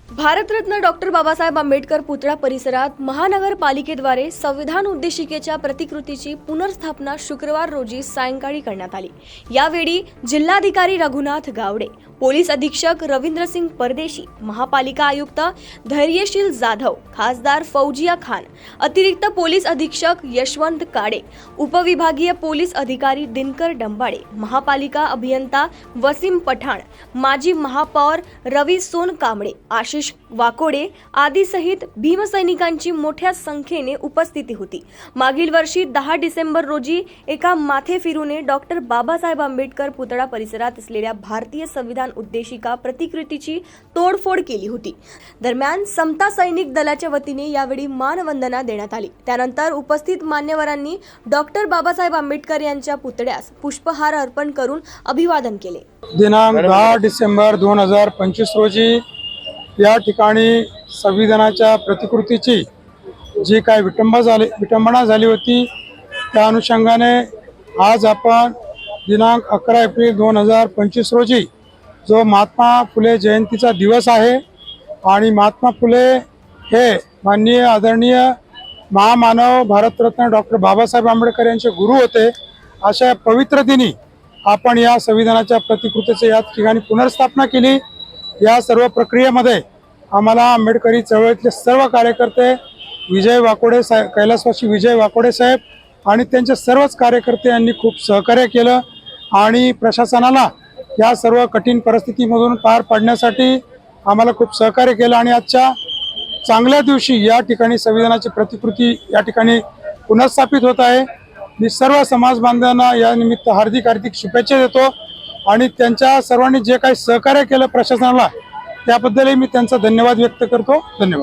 Bharat Ratna doctor Babasaheb Ambedkar पुतळा परिसरात महानगरपालिकेद्वारे संविधान उद्देशिकेच्या प्रतिकृतीची पुनर्स्थापना शुक्रवार रोजी सायंकाळी करण्यात आली। यावेळी जिल्हाधिकारी रघुनाथ गावडे, पोलीस अधीक्षक रवींद्रसिंग परदेशी, महापालिका आयुक्त धैर्यशील जाधव, खासदार फौजिया खान, अतिरिक्त पोलीस अधीक्षक यशवंत काडे, उपविभागीय पोलीस अधिकारी दिनकर डंबाळे, महापालिका अभियंता वसीम पठाण, माजी महापौर रवी सोनकांबळे, आशिष वाकोडे आदी सहित भीमसैनिकांची मोठ्या संख्येने उपस्थिती होती। मागील वर्षी 10 डिसेंबर रोजी एका माथेफिरूने डॉक्टर बाबासाहेब आंबेडकर पुतळा परिसरात असलेल्या भारतीय संविधान उद्देशिका प्रतिकृतीची तोडफोड केली होती। दरम्यान समता सैनिक दलाच्या वतीने यावेळी मानवंदना देण्यात आली। त्यानंतर उपस्थित मान्यवरांनी डॉक्टर बाबासाहेब आंबेडकर यांच्या पुतळ्यास पुष्पहार अर्पण करून अभिवादन केले। दिनांक 10 डिसेंबर 2025 रोजी या ठिकाणी संविधानाच्या प्रतिकृतीची जी काय विटंबना झाली होती, त्या अनुषंगाने आज आपण दिनांक 11 एप्रिल 2025 रोजी जो महात्मा फुले जयंतीचा दिवस आहे आणि महात्मा फुले हे माननीय आदरणीय महामानव भारतरत्न डॉक्टर बाबासाहेब आंबेडकर यांचे गुरु होते। अशा पवित्र दिनी आपण या संविधानाच्या प्रतिकृतीची या ठिकाणी पुनर्स्थापना केली। या सर्व प्रक्रियेमध्ये आम्हाला आंबेडकरी चळवळीतले सर्व कार्यकर्ते, विजय वाकोडे साहेब, कैलासवासी विजय वाकोडे साहेब आणि त्यांचे सर्वच कार्यकर्ते यांनी खूप सहकार्य केलं आणि प्रशासनाला या सर्व कठीण परिस्थितीमधून पार पाडण्यासाठी आम्हाला खूप सहकार्य केलं आणि आजच्या चांगल्या दिवशी या ठिकाणी संविधानाची प्रतिकृती या ठिकाणी पुनर्स्थापित होत आहे। मी सर्व समाज बांधवांना या निमित्त हार्दिक शुभेच्छा देतो आणि त्यांच्या सर्वांनी जे काही सहकार्य केलं प्रशासनाला त्याबद्दलही मी त्यांचा धन्यवाद व्यक्त करतो। धन्यवाद।